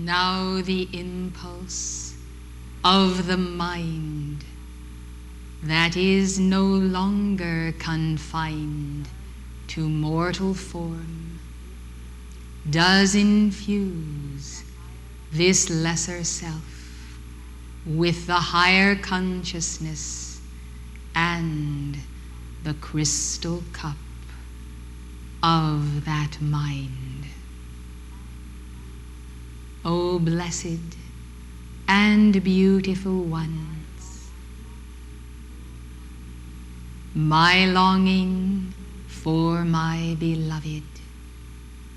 Now the impulse of the mind that is no longer confined to mortal form does infuse this lesser self with the higher consciousness and the crystal cup of that mind. O blessed and beautiful ones, my longing for my beloved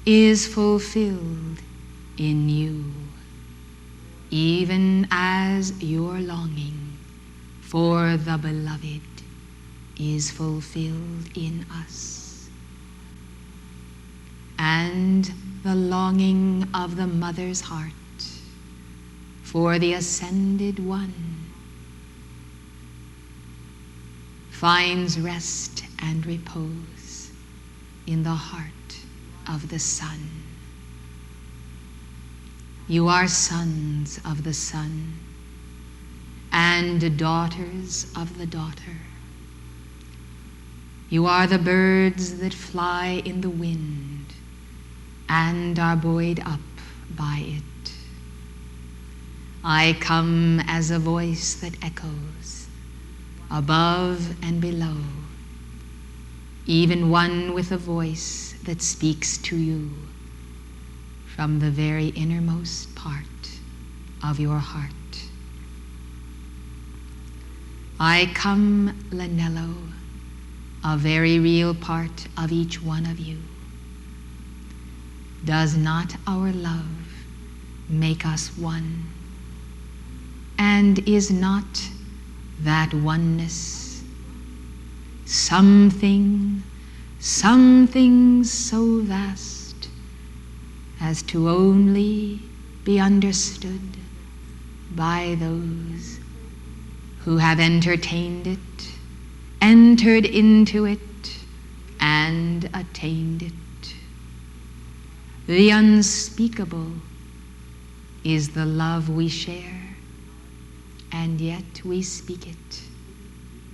is fulfilled in you, even as your longing for the beloved is fulfilled in us. And the longing of the mother's heart for the ascended one finds rest and repose in the heart of the Son. You are sons of the Son and daughters of the daughter. You are the birds that fly in the wind and are buoyed up by it. I come as a voice that echoes above and below, even one with a voice that speaks to you from the very innermost part of your heart. I come, Lanello, a very real part of each one of you. Does not our love make us one? And is not that oneness something so vast as to only be understood by those who have entertained it, entered into it, and attained it? The unspeakable is the love we share, and yet we speak it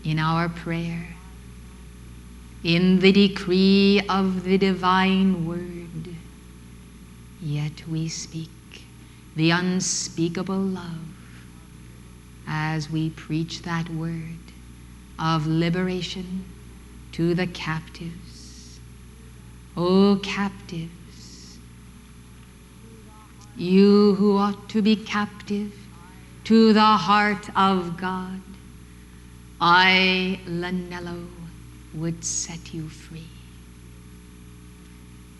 in our prayer, in the decree of the divine word. Yet we speak the unspeakable love as we preach that word of liberation to the captives. O captives, you who ought to be captive to the heart of God, I, Lanello, would set you free.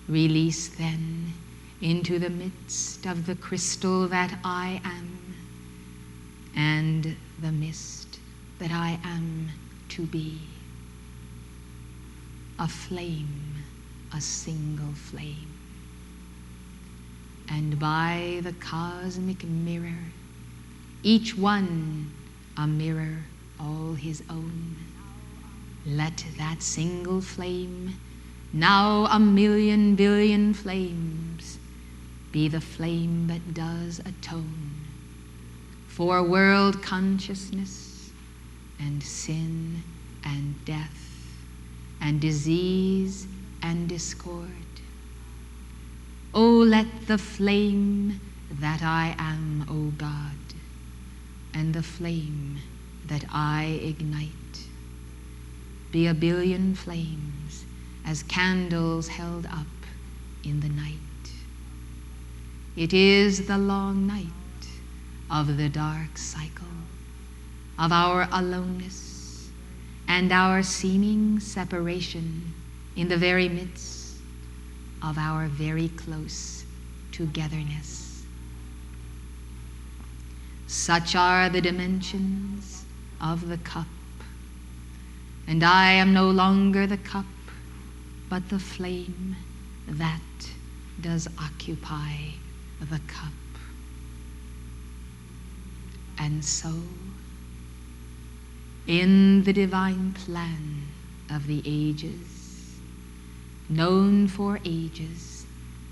Release then into the midst of the crystal that I am, and the mist that I am to be. A flame, a single flame. And by the cosmic mirror, each one a mirror all his own, let that single flame, now a million billion flames, be the flame that does atone for world consciousness and sin and death and disease and discord. Oh, let the flame that I am, O God, and the flame that I ignite be a billion flames as candles held up in the night. It is the long night of the dark cycle, of our aloneness and our seeming separation in the very midst of our very close togetherness. Such are the dimensions of the cup, and I am no longer the cup, but the flame that does occupy the cup. And so, in the divine plan of the ages, known for ages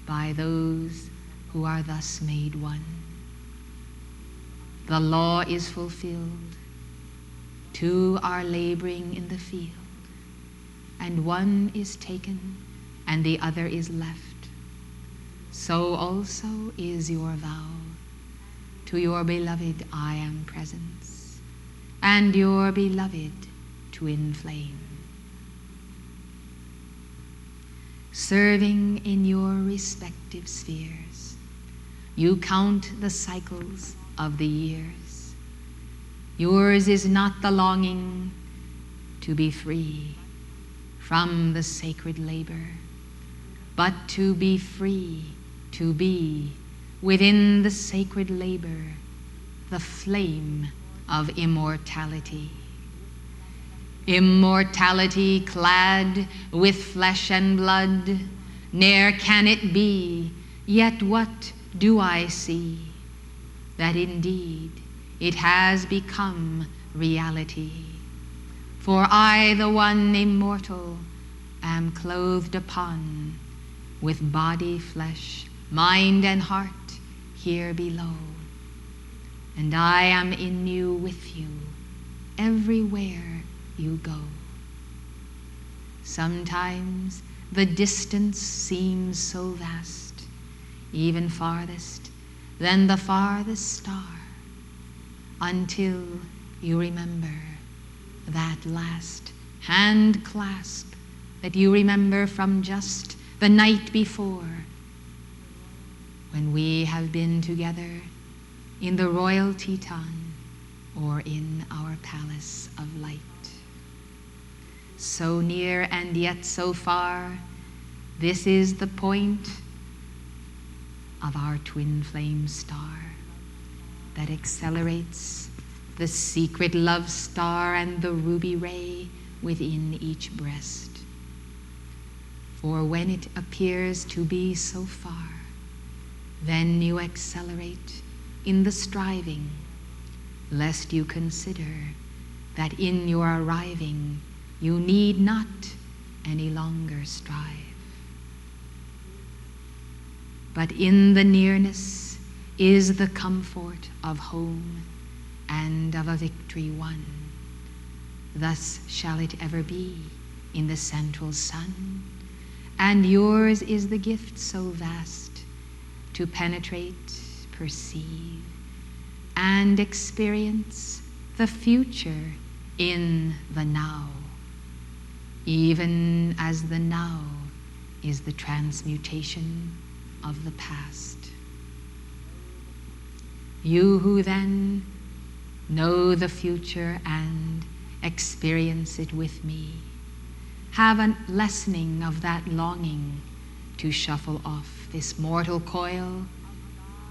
by those who are thus made one. The law is fulfilled. Two are laboring in the field, and one is taken, and the other is left. So also is your vow. To your beloved I am presence, and your beloved to inflame. Serving in your respective spheres, you count the cycles of the years. Yours is not the longing to be free from the sacred labor, but to be free, to be within the sacred labor, the flame of immortality. Immortality clad with flesh and blood, ne'er can it be, yet what do I see? That indeed it has become reality. For I, the one immortal, am clothed upon with body, flesh, mind, and heart here below. And I am in you, with you, everywhere you go. Sometimes the distance seems so vast, even farthest than the farthest star, until you remember that last hand clasp that you remember from just the night before, when we have been together in the royal Teton or in our palace of light. So near and yet so far, this is the point of our twin flame star that accelerates the secret love star and the ruby ray within each breast. For when it appears to be so far, then you accelerate in the striving, lest you consider that in your arriving you need not any longer strive. But in the nearness is the comfort of home and of a victory won. Thus shall it ever be in the central sun, and yours is the gift so vast to penetrate, perceive, and experience the future in the now, even as the now is the transmutation of the past. You who then know the future and experience it with me, have a lessening of that longing to shuffle off this mortal coil,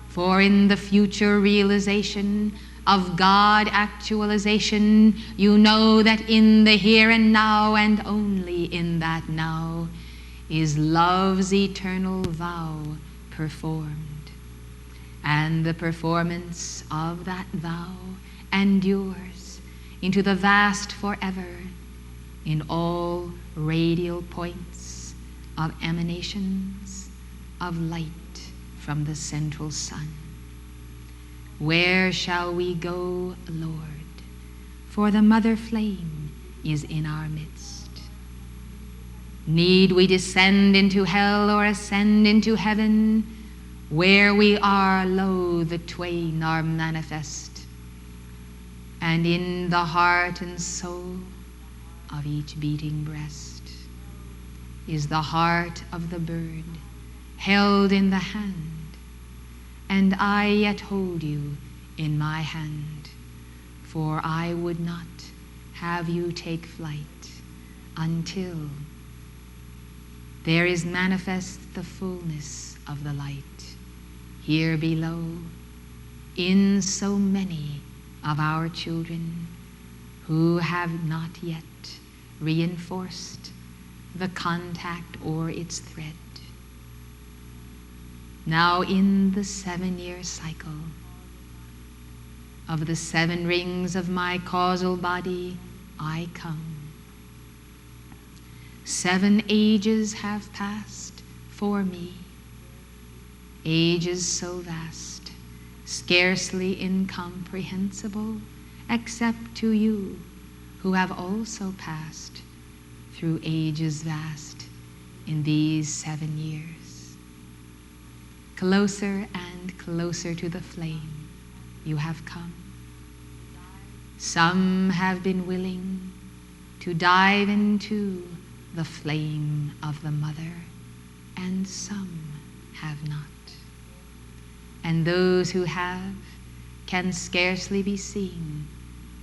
for in the future realization of God actualization, you know that in the here and now, and only in that now, is love's eternal vow performed. And the performance of that vow endures into the vast forever in all radial points of emanations of light from the central sun. Where shall we go, Lord? For the mother flame is in our midst. Need we descend into hell or ascend into heaven? Where we are, lo, the twain are manifest. And in the heart and soul of each beating breast is the heart of the bird held in the hand, and I yet hold you in my hand, for I would not have you take flight until there is manifest the fullness of the light here below in so many of our children who have not yet reinforced the contact or its thread. Now in the 7-year cycle of the 7 rings of my causal body, I come. 7 ages have passed for me. ages so vast, scarcely incomprehensible, except to you who have also passed through ages vast in these 7 years. Closer and closer to the flame you have come. Some have been willing to dive into the flame of the mother, and some have not. And those who have can scarcely be seen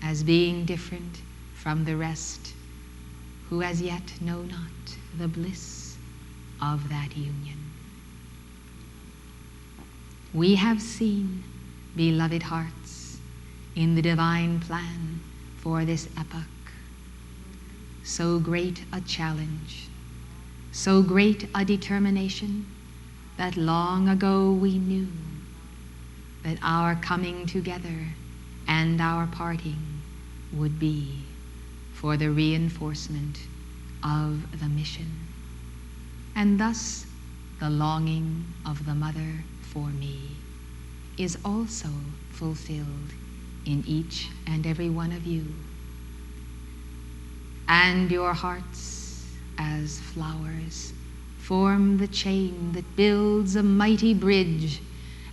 as being different from the rest, who as yet know not the bliss of that union. We have seen, beloved hearts, in the divine plan for this epoch, so great a challenge, so great a determination, that long ago we knew that our coming together and our parting would be for the reinforcement of the mission. And thus the longing of the mother for me is also fulfilled in each and every one of you. And your hearts, as flowers, form the chain that builds a mighty bridge,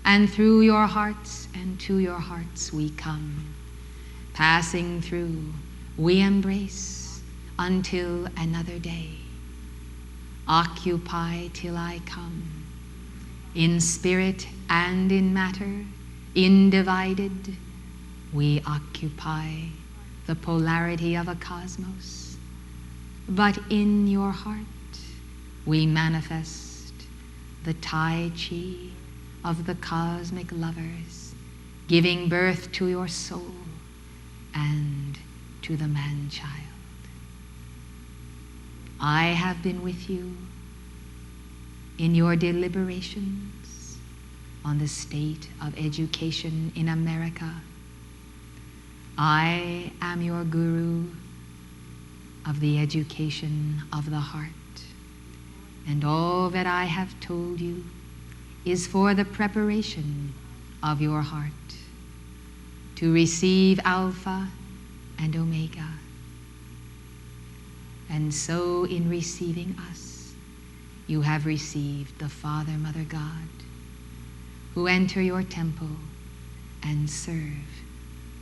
and through your hearts and to your hearts we come. Passing through, we embrace until another day. Occupy till I come, in spirit and in matter, individed, we occupy the polarity of a cosmos. But in your heart, we manifest the Tai Chi of the cosmic lovers, giving birth to your soul and to the man-child. I have been with you in your deliberations on the state of education in America. I am your guru of the education of the heart, and all that I have told you is for the preparation of your heart to receive Alpha and Omega. And so in receiving us, you have received the Father, Mother God, who enter your temple and serve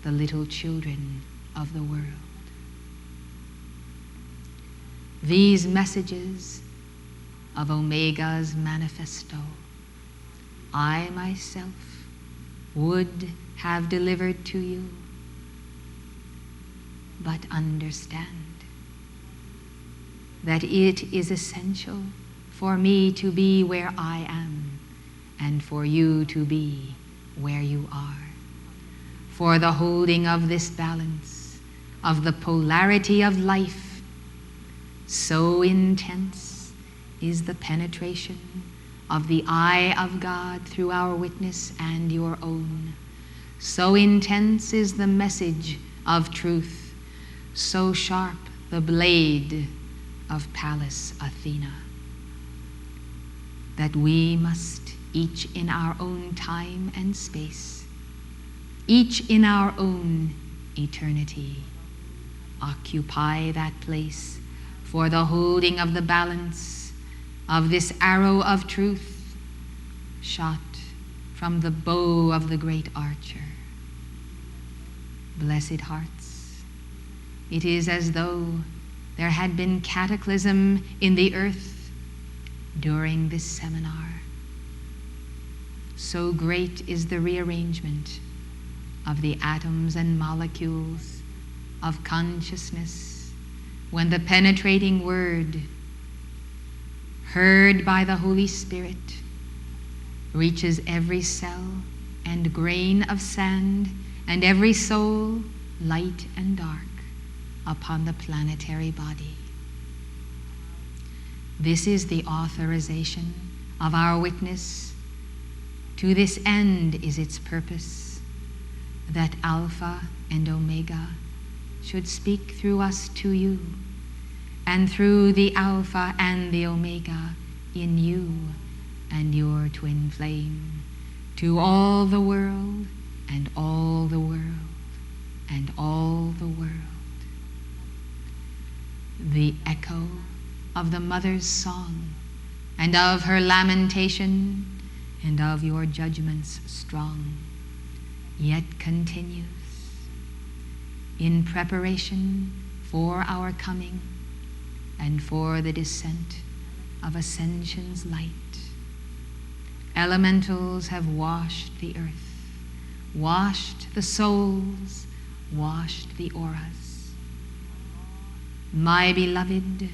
the little children of the world. These messages of Omega's manifesto, I myself would have delivered to you, but understand that it is essential for me to be where I am and for you to be where you are. For the holding of this balance, of the polarity of life, so intense is the penetration of the eye of God through our witness and your own. So intense is the message of truth, so sharp the blade of Pallas Athena, that we must, each in our own time and space, each in our own eternity, occupy that place for the holding of the balance of this arrow of truth shot from the bow of the great archer. Blessed hearts, it is as though there had been cataclysm in the earth during this seminar. So great is the rearrangement of the atoms and molecules of consciousness when the penetrating word, heard by the Holy Spirit, reaches every cell and grain of sand and every soul, light and dark, upon the planetary body. This is the authorization of our witness. To this end is its purpose, that Alpha and Omega should speak through us to you, and through the Alpha and the Omega in you, and your twin flame, to all the world, and all the world, and all the world. The echo of the mother's song, and of her lamentation, and of your judgments strong, yet continues in preparation for our coming and for the descent of Ascension's light. Elementals have washed the earth, washed the souls, washed the auras. My beloved,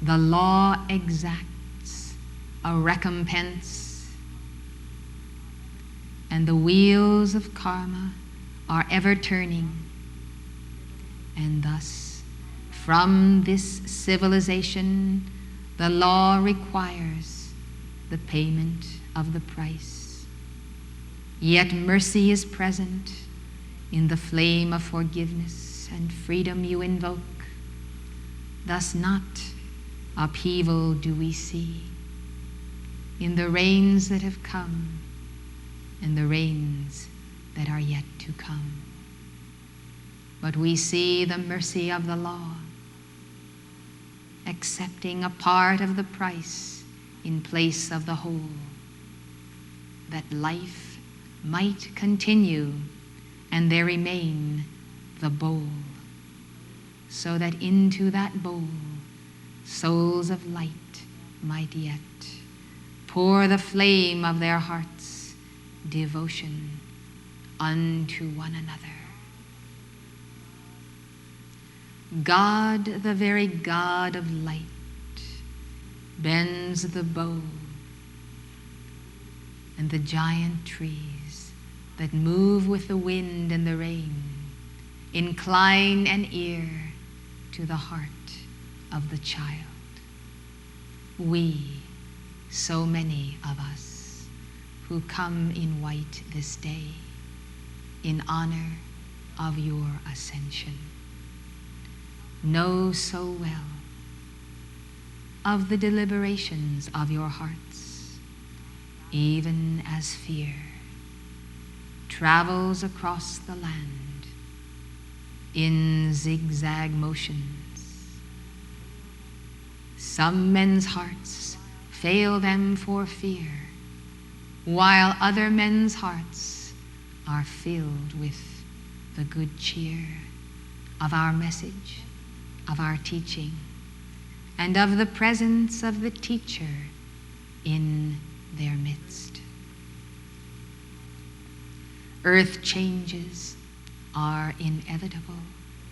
the law exacts a recompense, and the wheels of karma are ever turning. And thus, from this civilization, the law requires the payment of the price. Yet mercy is present in the flame of forgiveness and freedom you invoke. Thus not upheaval do we see in the rains that have come and the rains that are yet to come. But we see the mercy of the law, accepting a part of the price in place of the whole, that life might continue and there remain the bowl, so that into that bowl souls of light might yet pour the flame of their hearts' devotion unto one another. God, the very God of light, bends the bow, and the giant trees that move with the wind and the rain incline an ear to the heart of the child. We, so many of us, who come in white this day in honor of your ascension, know so well of the deliberations of your hearts, even as fear travels across the land in zigzag motions. Some men's hearts fail them for fear, while other men's hearts are filled with the good cheer of our message, of our teaching, and of the presence of the teacher in their midst. Earth changes are inevitable,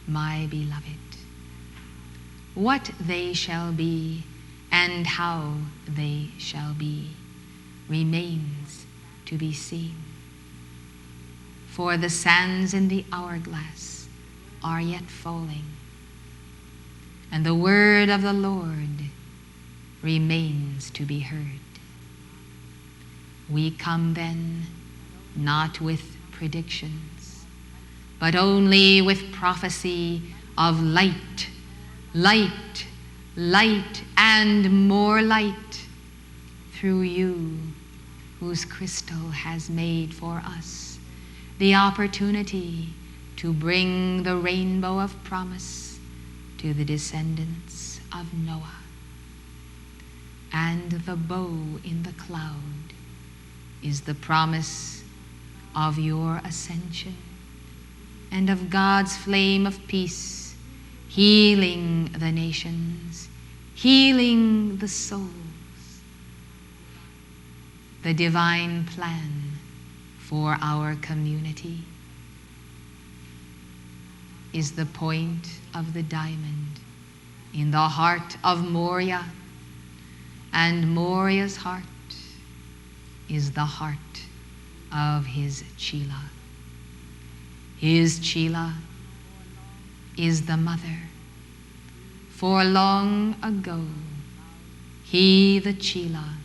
my beloved. What they shall be and how they shall be remains to be seen. For the sands in the hourglass are yet falling, and the word of the Lord remains to be heard. We come then not with predictions, but only with prophecy of light, light, light, and more light through you, whose crystal has made for us the opportunity to bring the rainbow of promise to the descendants of Noah. And the bow in the cloud is the promise of your ascension and of God's flame of peace, healing the nations, healing the souls. The divine plan for our community is the point of the diamond in the heart of Moria, and Moria's heart is the heart of his Chila. His Chila is the mother. For long ago, he, the Chila,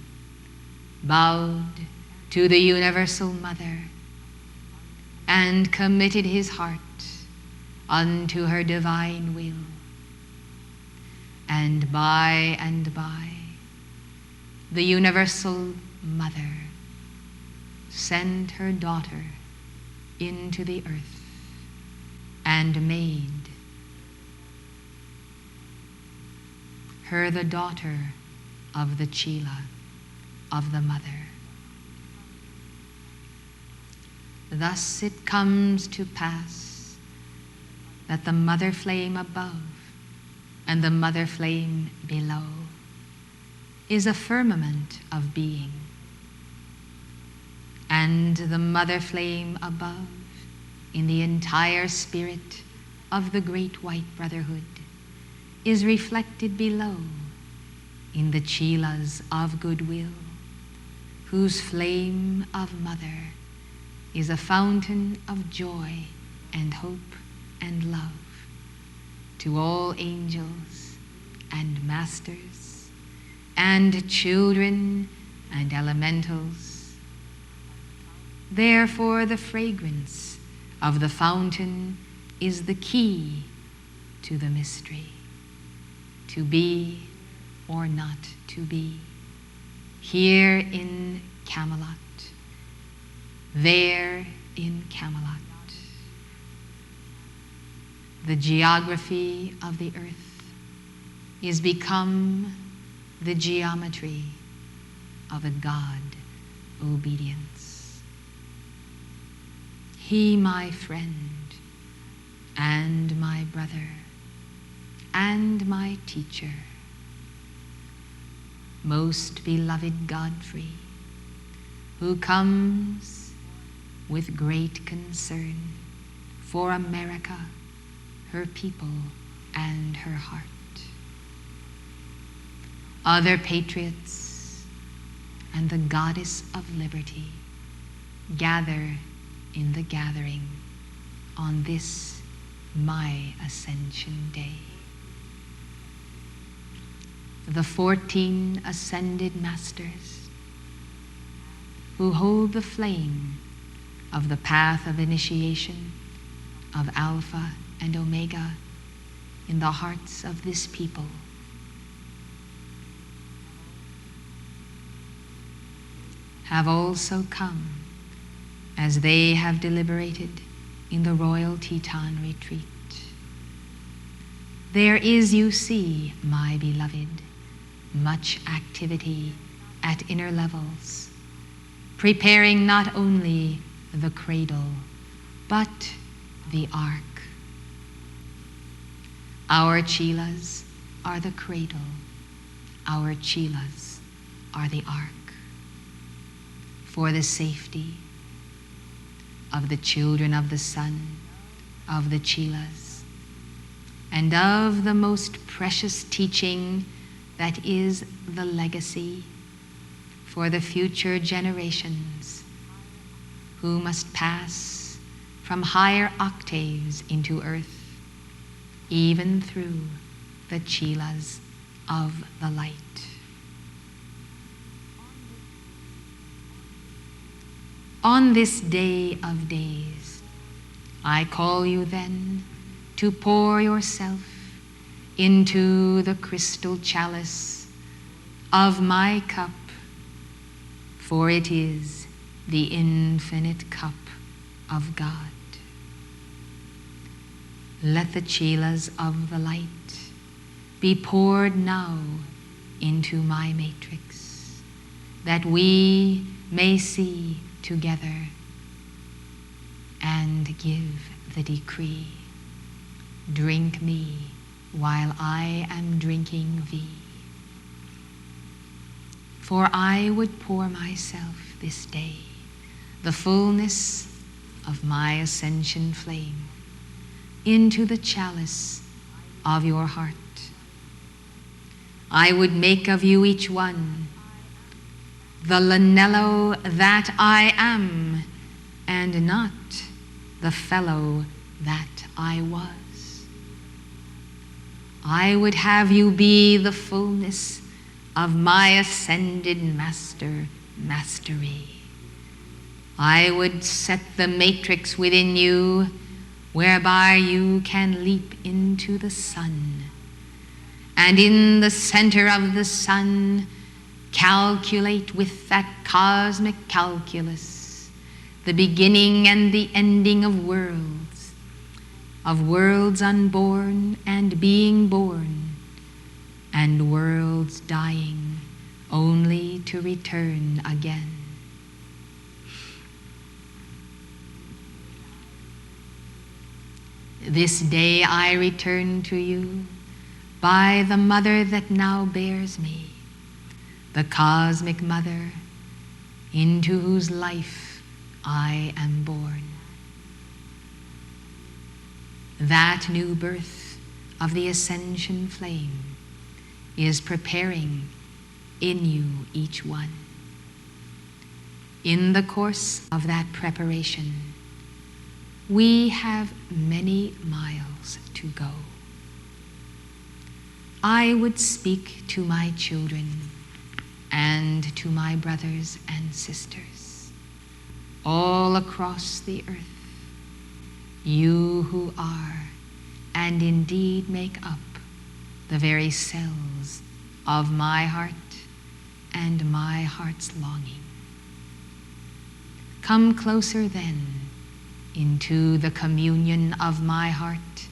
bowed to the universal mother and committed his heart unto her divine will. And by, the universal mother, sent her daughter into the earth and made her the daughter of the Chila, of the mother. Thus it comes to pass that the mother flame above and the mother flame below is a firmament of being, and the mother flame above in the entire spirit of the great white brotherhood is reflected below in the Chilas of goodwill, whose flame of mother is a fountain of joy and hope and love to all angels and masters and children and elementals. Therefore, the fragrance of the fountain is the key to the mystery, to be or not to be, here in Camelot, there in Camelot. The geography of the earth is become the geometry of a God obedience. He, my friend, and my brother, and my teacher, most beloved Godfrey, who comes with great concern for America, her people, and her heart. Other patriots and the goddess of liberty gather in the gathering on this my Ascension Day. The 14 ascended masters who hold the flame of the path of initiation of Alpha and Omega in the hearts of this people have also come as they have deliberated in the Royal Teton Retreat. There is, you see, my beloved, much activity at inner levels, preparing not only the cradle, but the ark. Our Chilas are the cradle. Our Chilas are the ark, for the safety of the children of the sun, of the Chilas, and of the most precious teaching that is the legacy for the future generations who must pass from higher octaves into earth, even through the Chilas of the light. On this day of days, I call you then to pour yourself into the crystal chalice of my cup, for it is the infinite cup of God. Let the Chilas of the light be poured now into my matrix, that we may see together and give the decree. Drink me while I am drinking thee. For I would pour myself this day, the fullness of my ascension flame, into the chalice of your heart. I would make of you each one the Lanello that I am, and not the fellow that I was. I would have you be the fullness of my ascended mastery. I would set the matrix within you, whereby you can leap into the sun, and in the center of the sun calculate with that cosmic calculus the beginning and the ending of worlds unborn and being born, and worlds dying only to return again. This day I return to you by the mother that now bears me, the cosmic mother into whose life I am born. That new birth of the Ascension flame is preparing in you each one. In the course of that preparation, we have many miles to go. I would speak to my children and to my brothers and sisters all across the earth, you who are and indeed make up the very cells of my heart and my heart's longing. Come closer then into the communion of my heart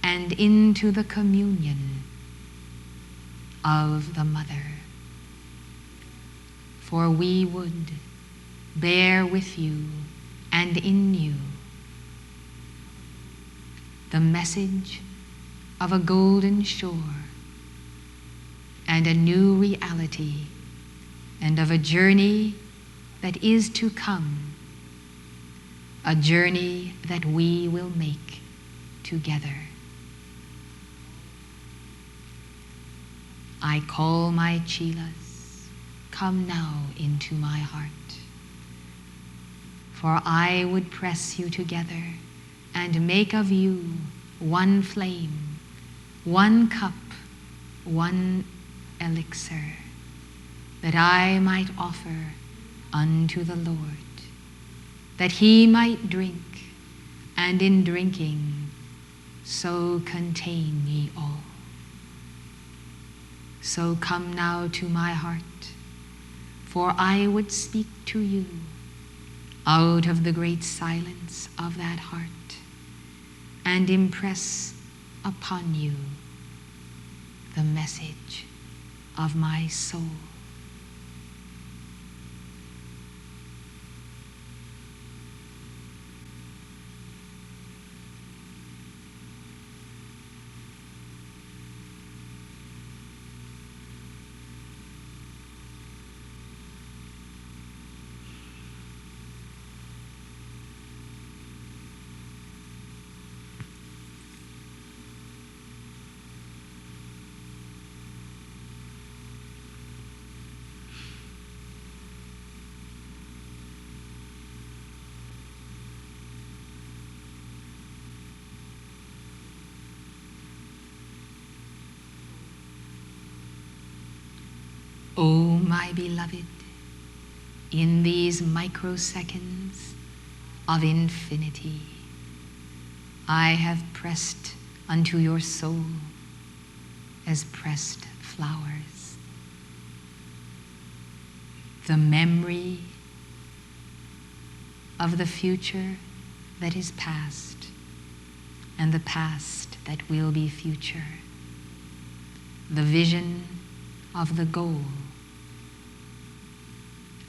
and into the communion of the Mother. For we would bear with you and in you the message of a golden shore and a new reality, and of a journey that is to come, a journey that we will make together. I call my Chalice, come now into my heart, for I would press you together and make of you one flame, one cup, one elixir, that I might offer unto the Lord, that he might drink, and in drinking so contain ye all. So come now to my heart, for I would speak to you out of the great silence of that heart, and impress upon you the message of my soul. O my beloved, in these microseconds of infinity, I have pressed unto your soul as pressed flowers the memory of the future that is past and the past that will be future, the vision of the goal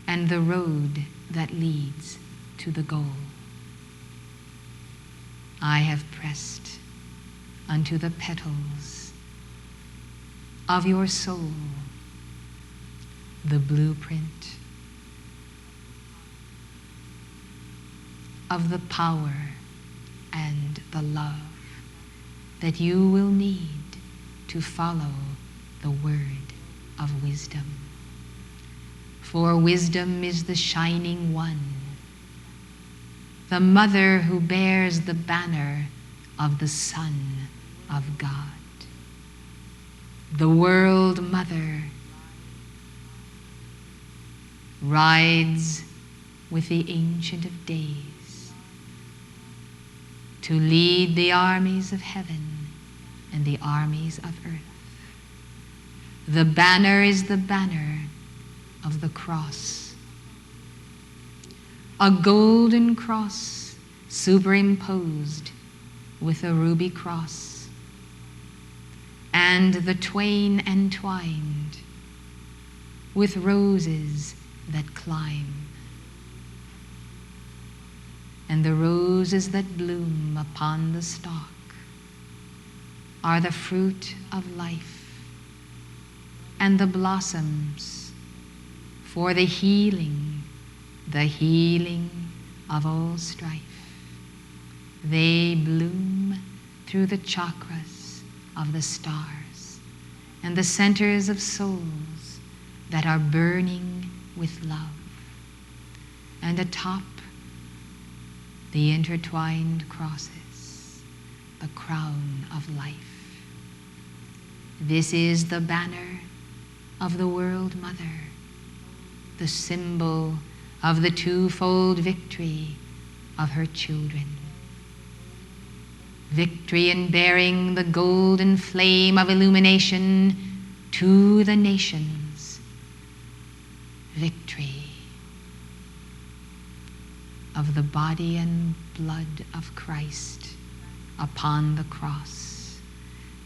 and the road that leads to the goal. I have pressed unto the petals of your soul the blueprint of the power and the love that you will need to follow the word of wisdom. For wisdom is the shining one, the mother who bears the banner of the Son of God, the world mother, rides with the Ancient of Days to lead the armies of heaven and the armies of earth. The banner is the banner of the cross. A golden cross superimposed with a ruby cross, and the twain entwined with roses that climb. And the roses that bloom upon the stalk are the fruit of life, and the blossoms for the healing of all strife. They bloom through the chakras of the stars and the centers of souls that are burning with love. And atop the intertwined crosses, the crown of life. This is the banner of the World Mother, the symbol of the twofold victory of her children. Victory in bearing the golden flame of illumination to the nations. Victory of the body and blood of Christ upon the cross,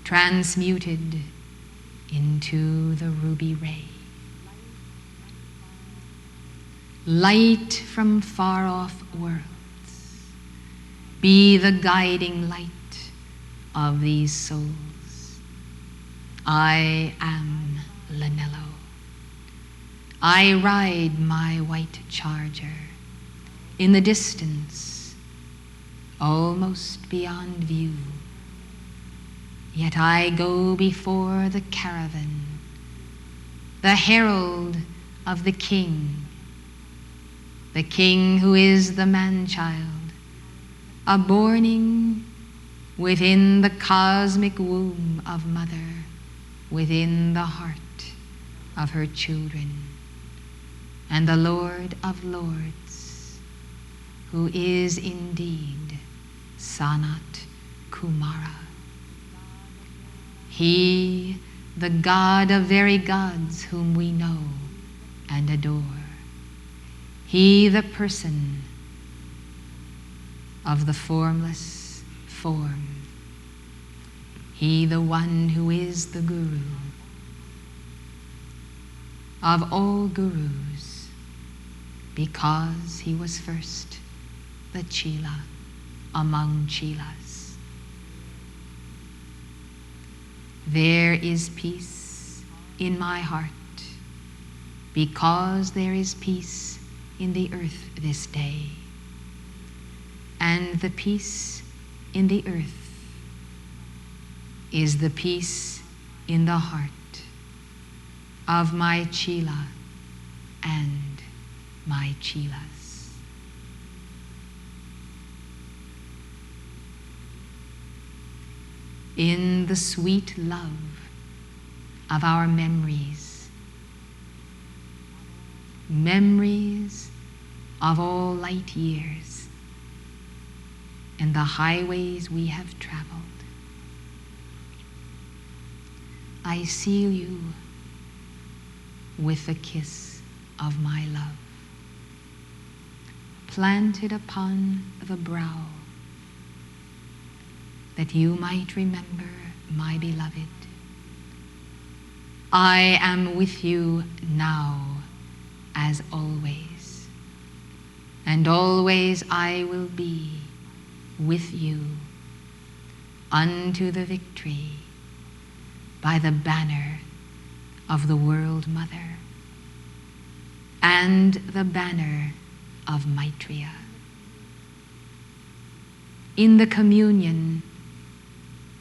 transmuted into the ruby ray. Light from far-off worlds, be the guiding light of these souls. I am Lanello. I ride my white charger in the distance, almost beyond view. Yet I go before the caravan, the herald of the King who is the man-child, aborning within the cosmic womb of Mother, within the heart of her children, and the Lord of Lords, who is indeed Sanat Kumara. He, the God of very gods whom we know and adore. He, the person of the formless form. He, the one who is the Guru of all gurus, because he was first the Chila among Chilas. There is peace in my heart, because there is peace in the earth this day. And the peace in the earth is the peace in the heart of my Chila and my Chilas. In the sweet love of our memories, memories of all light years and the highways we have traveled, I seal you with the kiss of my love, planted upon the brow, that you might remember my beloved. I am with you now as always, and always I will be with you unto the victory by the banner of the World Mother and the banner of Maitreya. In the communion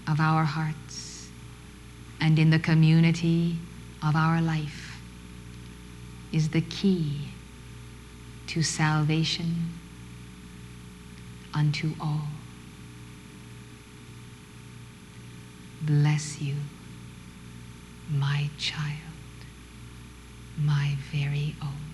of our hearts and in the community of our life is the key to salvation unto all. Bless you, my child, my very own.